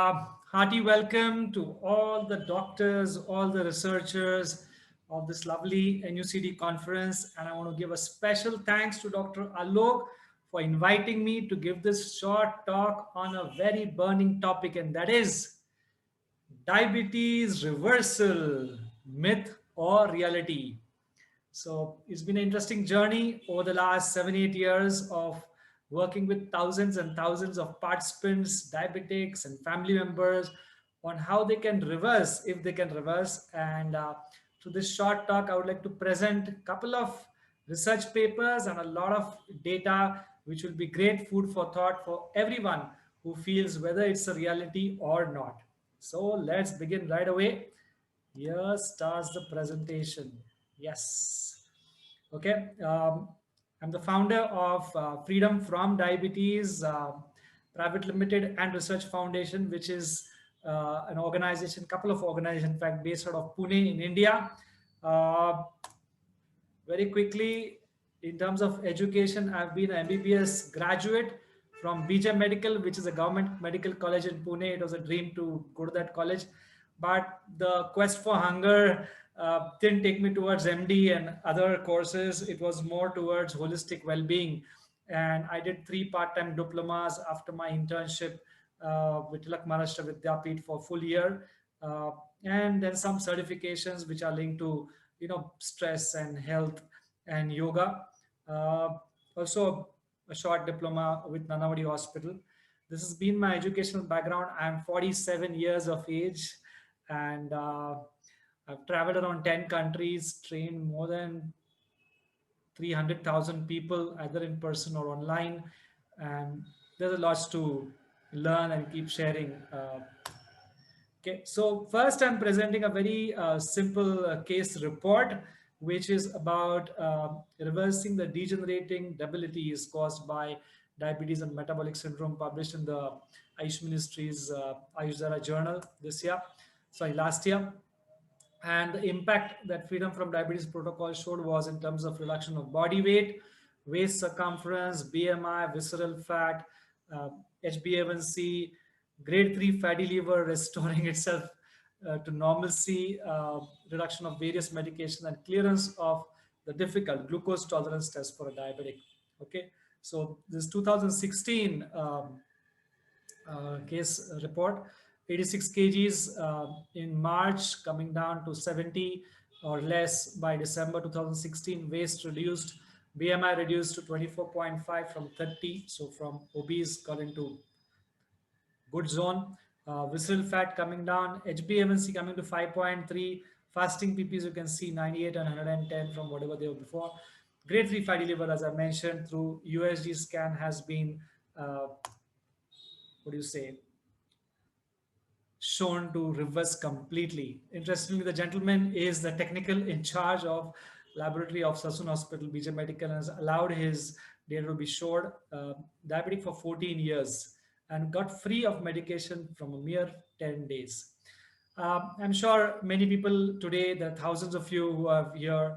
Hearty welcome to all the doctors, all the researchers of this lovely NUCD conference. And I want to give a special thanks to Dr. Alok for inviting me to give this short talk on a very burning topic, and that is diabetes reversal, myth or reality. So it's been an interesting journey over the last 7, 8 years of working with thousands and thousands of participants, diabetics, and family members on how they can reverse, if they can reverse. And through this short talk, I would like to present a couple of research papers and a lot of data, which will be great food for thought for everyone who feels whether it's a reality or not. So let's begin right away. Here starts the presentation. Yes. Okay. I'm the founder of Freedom from Diabetes Private Limited and Research Foundation, which is an organization, couple of organizations, in fact, based out of Pune in India. Uh, Very quickly, in terms of education, I've been an MBBS graduate from BJ Medical, which is a government medical college in Pune. It was a dream to go to that college, but the quest for hunger didn't take me towards MD and other courses. It was more towards holistic well-being, and I did 3 part-time diplomas after my internship with Tilak Maharashtra Vidyapeeth for a full year, uh, and then some certifications which are linked to stress and health and yoga. uh, Also a short diploma with Nanavadi Hospital. This has been my educational background. I'm 47 years of age, and I've traveled around 10 countries, trained more than 300,000 people either in person or online, and there's a lot to learn and keep sharing. Okay, so first I'm presenting a very simple case report, which is about reversing the degenerating debilities caused by diabetes and metabolic syndrome, published in the Ayush Ministry's Ayush Journal this year, sorry, last year. And the impact that Freedom from Diabetes protocol showed was in terms of reduction of body weight, waist circumference, BMI, visceral fat, uh, HbA1c, grade 3 fatty liver restoring itself to normalcy, reduction of various medications, and clearance of the difficult glucose tolerance test for a diabetic. Okay, so this 2016 case report, 86 kgs in March, coming down to 70 or less by December 2016, waist reduced, BMI reduced to 24.5 from 30, so from obese got into good zone. Visceral fat coming down, HbA1c coming to 5.3, fasting PPs you can see 98 and 110 from whatever they were before. Grade 3 fatty liver, as I mentioned, through USG scan has been, what do you say, shown to reverse completely. Interestingly, the gentleman is the technical in charge of laboratory of Sassoon Hospital, BJ Medical, and has allowed his data to be showed. Diabetic for 14 years and got free of medication from a mere 10 days. I'm sure many people today, the thousands of you who are here,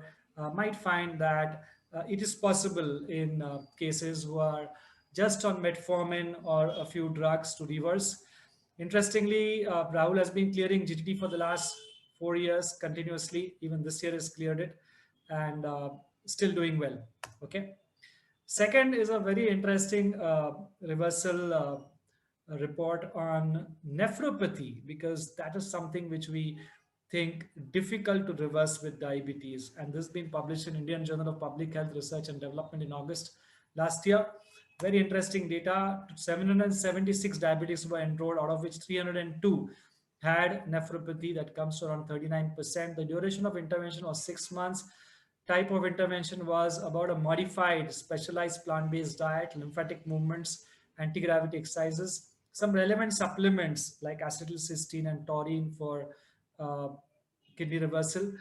might find that it is possible in cases who are just on metformin or a few drugs to reverse. Interestingly, Rahul has been clearing GTT for the last 4 years continuously. Even this year has cleared it, and still doing well. Okay. Second is a very interesting reversal report on nephropathy, because that is something which we think difficult to reverse with diabetes. And this has been published in Indian Journal of Public Health Research and Development in August last year. Very interesting data. 776 diabetics were enrolled, out of which 302 had nephropathy. That comes to around 39%. The duration of intervention was 6 months. Type of intervention was about a modified, specialized plant-based diet, lymphatic movements, anti-gravity exercises, some relevant supplements like acetylcysteine and taurine for uh, kidney reversal.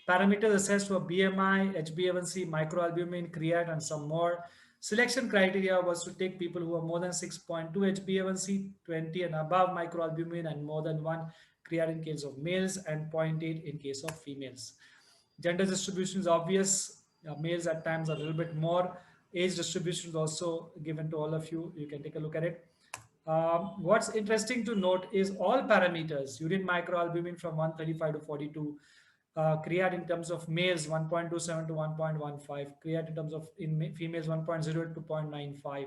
Parameters assessed were BMI, HbA1c, microalbumin, creat, and some more. Selection criteria was to take people who are more than 6.2 HbA1c, 20 and above microalbumin, and more than 1 creat in case of males, and zero point 0.8 in case of females. Gender distribution is obvious. Males at times are a little bit more. Age distribution is also given to all of you. You can take a look at it. What's interesting to note is all parameters, urine microalbumin from 135 to 42, create in terms of males 1.27 to 1.15, create in terms of females 1.0 to 0.95,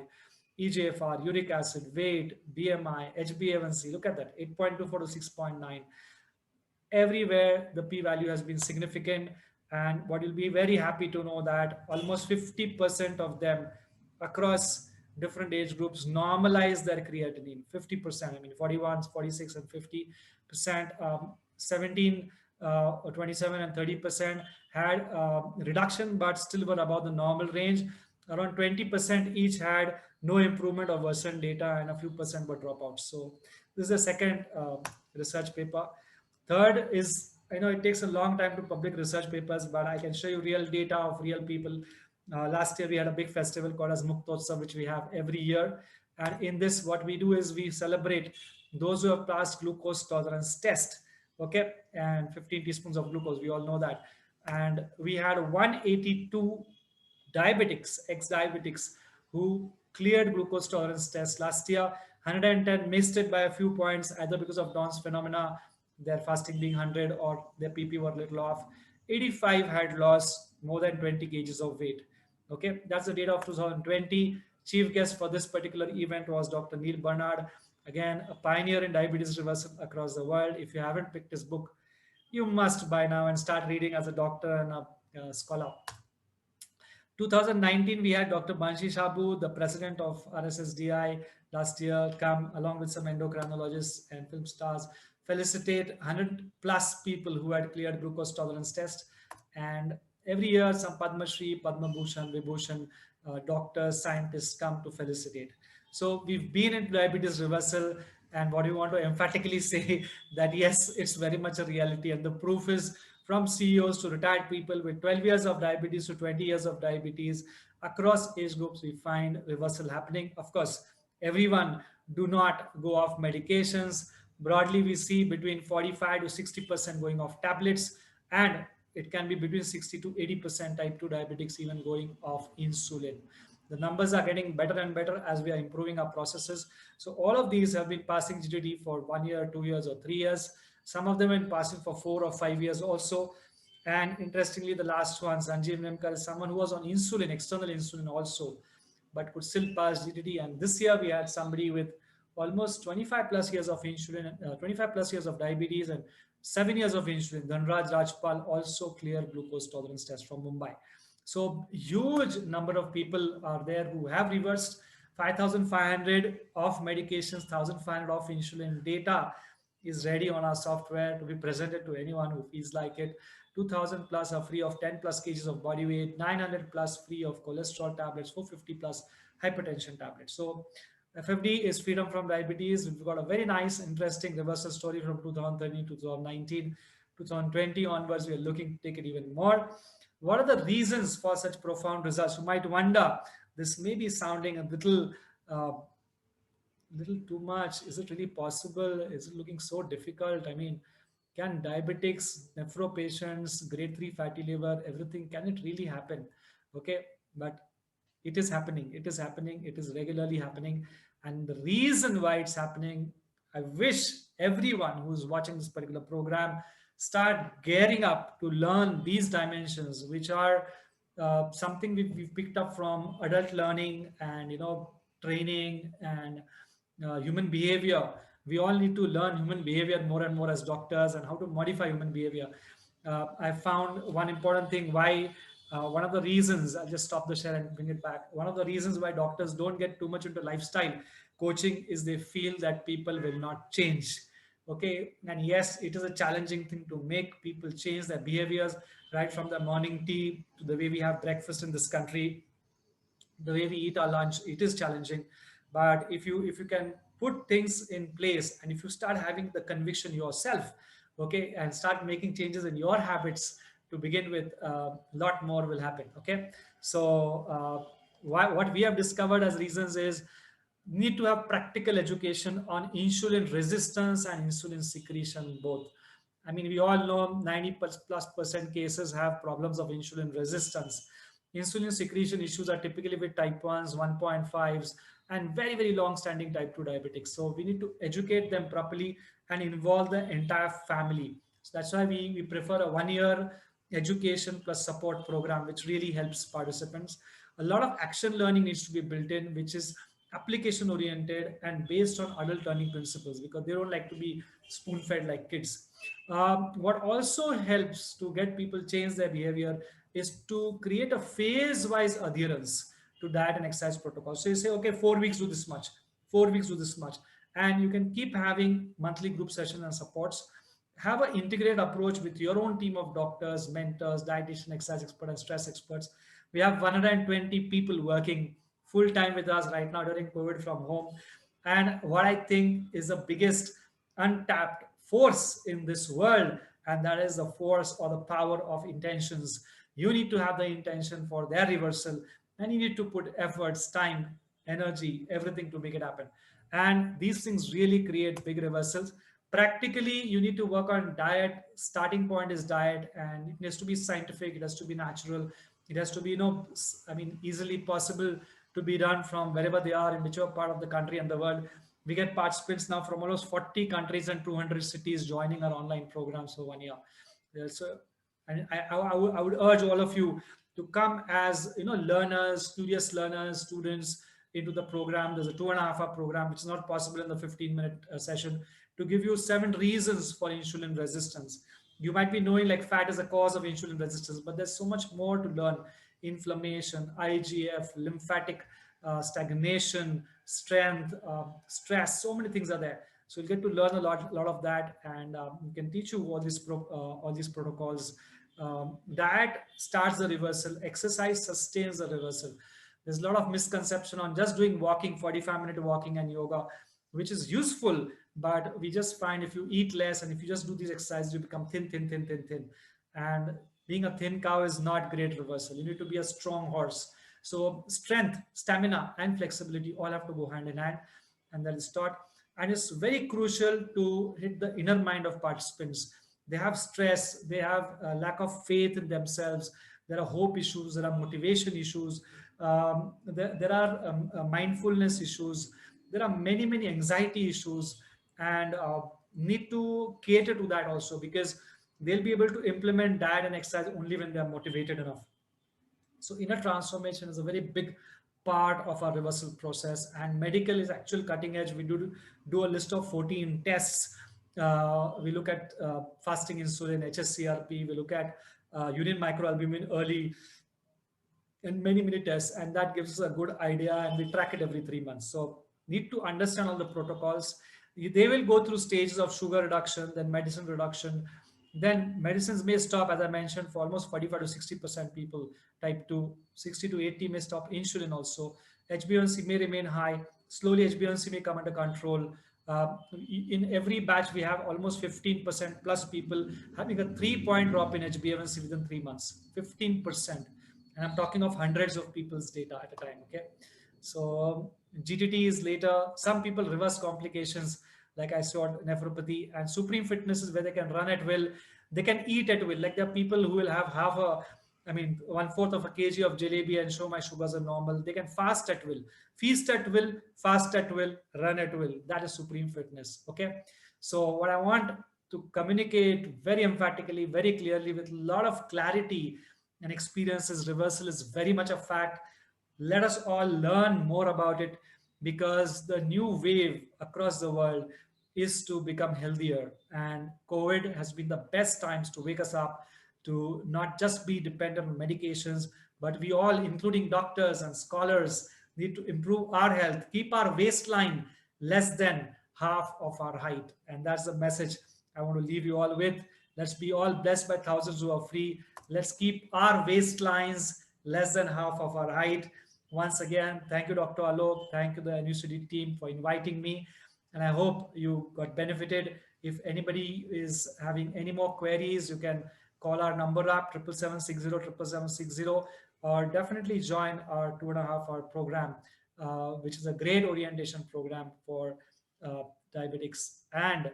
EGFR, uric acid, weight, BMI, HbA1c, look at that, 8.24 to 6.9. Everywhere the p-value has been significant, and what you'll be very happy to know that almost 50% of them across different age groups normalize their creatinine. 50%, I mean 41, 46 and 50%, 17, 27 and 30% had reduction but still were above the normal range. Around 20% each had no improvement or worsened data, and a few percent were dropouts. So this is the second research paper. Third is, I know it takes a long time to publish research papers, but I can show you real data of real people. Last year, we had a big festival called as Muktotsav, which we have every year. And in this, what we do is we celebrate those who have passed glucose tolerance test, okay, and 15 teaspoons of glucose, we all know that. And we had 182 diabetics, ex-diabetics, who cleared glucose tolerance test last year. 110 missed it by a few points, either because of Down's phenomena, their fasting being 100, or their PP were a little off. 85 had lost more than 20 kgs of weight. Okay, that's the data of 2020. Chief guest for this particular event was Dr. Neil Barnard, again a pioneer in diabetes reversal across the world. If you haven't picked his book, you must by now and start reading as a doctor and a scholar. 2019, we had Dr. Banshi Shabu, the president of RSSDI, last year, come along with some endocrinologists and film stars, felicitate 100 plus people who had cleared glucose tolerance test. And every year, some Padma Shri, Padma Bhushan, Vibhushan doctors, scientists come to felicitate. So we've been into diabetes reversal, and what we want to emphatically say that yes, it's very much a reality, and the proof is from CEOs to retired people with 12 years of diabetes to 20 years of diabetes. Across age groups, we find reversal happening. Of course, everyone do not go off medications. Broadly, we see between 45 to 60% going off tablets, and it can be between 60 to 80% type 2 diabetics even going off insulin. The numbers are getting better and better as we are improving our processes. So all of these have been passing GTD for 1 year, 2 years, or 3 years. Some of them have been passing for 4 or 5 years also. And interestingly, the last one, Sanjeev Nemkar, is someone who was on insulin, external insulin also, but could still pass GTD. And this year we had somebody with almost 25 plus years of insulin, 25 plus years of diabetes and 7 years of insulin. Dhanraj Rajpal also cleared glucose tolerance test from Mumbai. So huge number of people are there who have reversed. 5,500 of medications, 1,500 of insulin. Data is ready on our software to be presented to anyone who feels like it. 2,000 plus are free of 10 plus kgs of body weight, 900 plus free of cholesterol tablets, 450 plus hypertension tablets. So FFD is freedom from diabetes. We've got a very nice, interesting reversal story from 2013 to 2019. 2020 onwards, we are looking to take it even more. What are the reasons for such profound results? You might wonder, this may be sounding a little too much. Is it really possible? Is it looking so difficult? I mean, can diabetics, nephro patients, grade 3 fatty liver, everything, can it really happen? Okay, but it is happening. It is happening. It is regularly happening. And the reason why it's happening, I wish everyone who's watching this particular program start gearing up to learn these dimensions, which are something we've picked up from adult learning and training and human behavior. We all need to learn human behavior more and more as doctors, and how to modify human behavior. I found one important thing why one of the reasons, I'll just stop the share and bring it back. One of the reasons why doctors don't get too much into lifestyle coaching is they feel that people will not change. Okay, and yes, it is a challenging thing to make people change their behaviors, right from the morning tea to the way we have breakfast in this country, the way we eat our lunch. It is challenging, but if you can put things in place, and if you start having the conviction yourself, okay, and start making changes in your habits to begin with, a lot more will happen. Okay, so what we have discovered as reasons is need to have practical education on insulin resistance and insulin secretion both. I mean, we all know 90+% cases have problems of insulin resistance. Insulin secretion issues are typically with type 1s, 1.5s, and very, very long standing type 2 diabetics. So we need to educate them properly and involve the entire family. So that's why we prefer a 1 year education plus support program, which really helps participants. A lot of action learning needs to be built in, which is application oriented and based on adult learning principles, because they don't like to be spoon fed like kids. What also helps to get people change their behavior is to create a phase wise adherence to diet and exercise protocol. So you say, okay, 4 weeks do this much, 4 weeks do this much, and you can keep having monthly group sessions and supports. Have an integrated approach with your own team of doctors, mentors, dietitian, exercise expert, and stress experts. We have 120 people working full time with us right now during COVID from home. And what I think is the biggest untapped force in this world, and that is the force or the power of intentions. You need to have the intention for their reversal, and you need to put efforts, time, energy, everything to make it happen. And these things really create big reversals. Practically, you need to work on diet. Starting point is diet, and it has to be scientific, it has to be natural, it has to be, easily possible to be done from wherever they are in whichever part of the country and the world. We get participants now from almost 40 countries and 200 cities joining our online programs for 1 year. So, and I would urge all of you to come as learners, curious learners, students into the program. There's a 2.5 hour program, which is not possible in the 15-minute session, to give you 7 reasons for insulin resistance. You might be knowing like fat is a cause of insulin resistance, but there's so much more to learn. Inflammation, IGF, lymphatic stagnation, strength, stress, so many things are there. So you'll get to learn a lot of that, and we can teach you all these protocols. Diet starts the reversal, exercise sustains the reversal. There's a lot of misconception on just doing walking, 45-minute walking and yoga, which is useful, but we just find if you eat less and if you just do these exercises, you become thin, thin, thin, thin, thin. And being a thin cow is not great reversal. You need to be a strong horse. So strength, stamina, and flexibility all have to go hand in hand, and that is taught. And it's very crucial to hit the inner mind of participants. They have stress, they have a lack of faith in themselves, there are hope issues, there are motivation issues, there are mindfulness issues, there are many, many anxiety issues, and need to cater to that also, because they'll be able to implement diet and exercise only when they are motivated enough. So inner transformation is a very big part of our reversal process, and medical is actual cutting edge. We do a list of 14 tests. We look at fasting insulin, HSCRP. We look at urine microalbumin early, and many, many tests, and that gives us a good idea, and we track it every 3 months. So need to understand all the protocols. They will go through stages of sugar reduction, then medicine reduction, then medicines may stop, as I mentioned, for almost 45 to 60% people, type 2, 60 to 80 may stop insulin also. HbA1c may remain high. Slowly, HbA1c may come under control. In every batch, we have almost 15% plus people having a 3 point drop in HbA1c within 3 months. 15%. And I'm talking of hundreds of people's data at a time. Okay. So GTT is later. Some people reverse complications, like I saw nephropathy, and supreme fitness is where they can run at will, they can eat at will. Like there are people who will have 1/4 of a kg of jalebi and show my sugars are normal. They can fast at will, feast at will, fast at will, run at will. That is supreme fitness. Okay. So what I want to communicate very emphatically, very clearly, with a lot of clarity and experiences, reversal is very much a fact. Let us all learn more about it, because the new wave across the world is to become healthier, and COVID has been the best times to wake us up, to not just be dependent on medications, but we all, including doctors and scholars, need to improve our health, keep our waistline less than half of our height. And that's the message I want to leave you all with. Let's be all blessed by thousands who are free. Let's keep our waistlines less than half of our height. Once again, thank you, Dr. Alok. Thank you, the NUCD team, for inviting me. And I hope you got benefited. If anybody is having any more queries, you can call our number up, 7760 or definitely join our 2.5 hour program, which is a great orientation program for diabetics and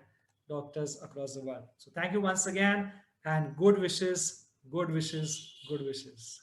doctors across the world. So thank you once again, and good wishes, good wishes, good wishes.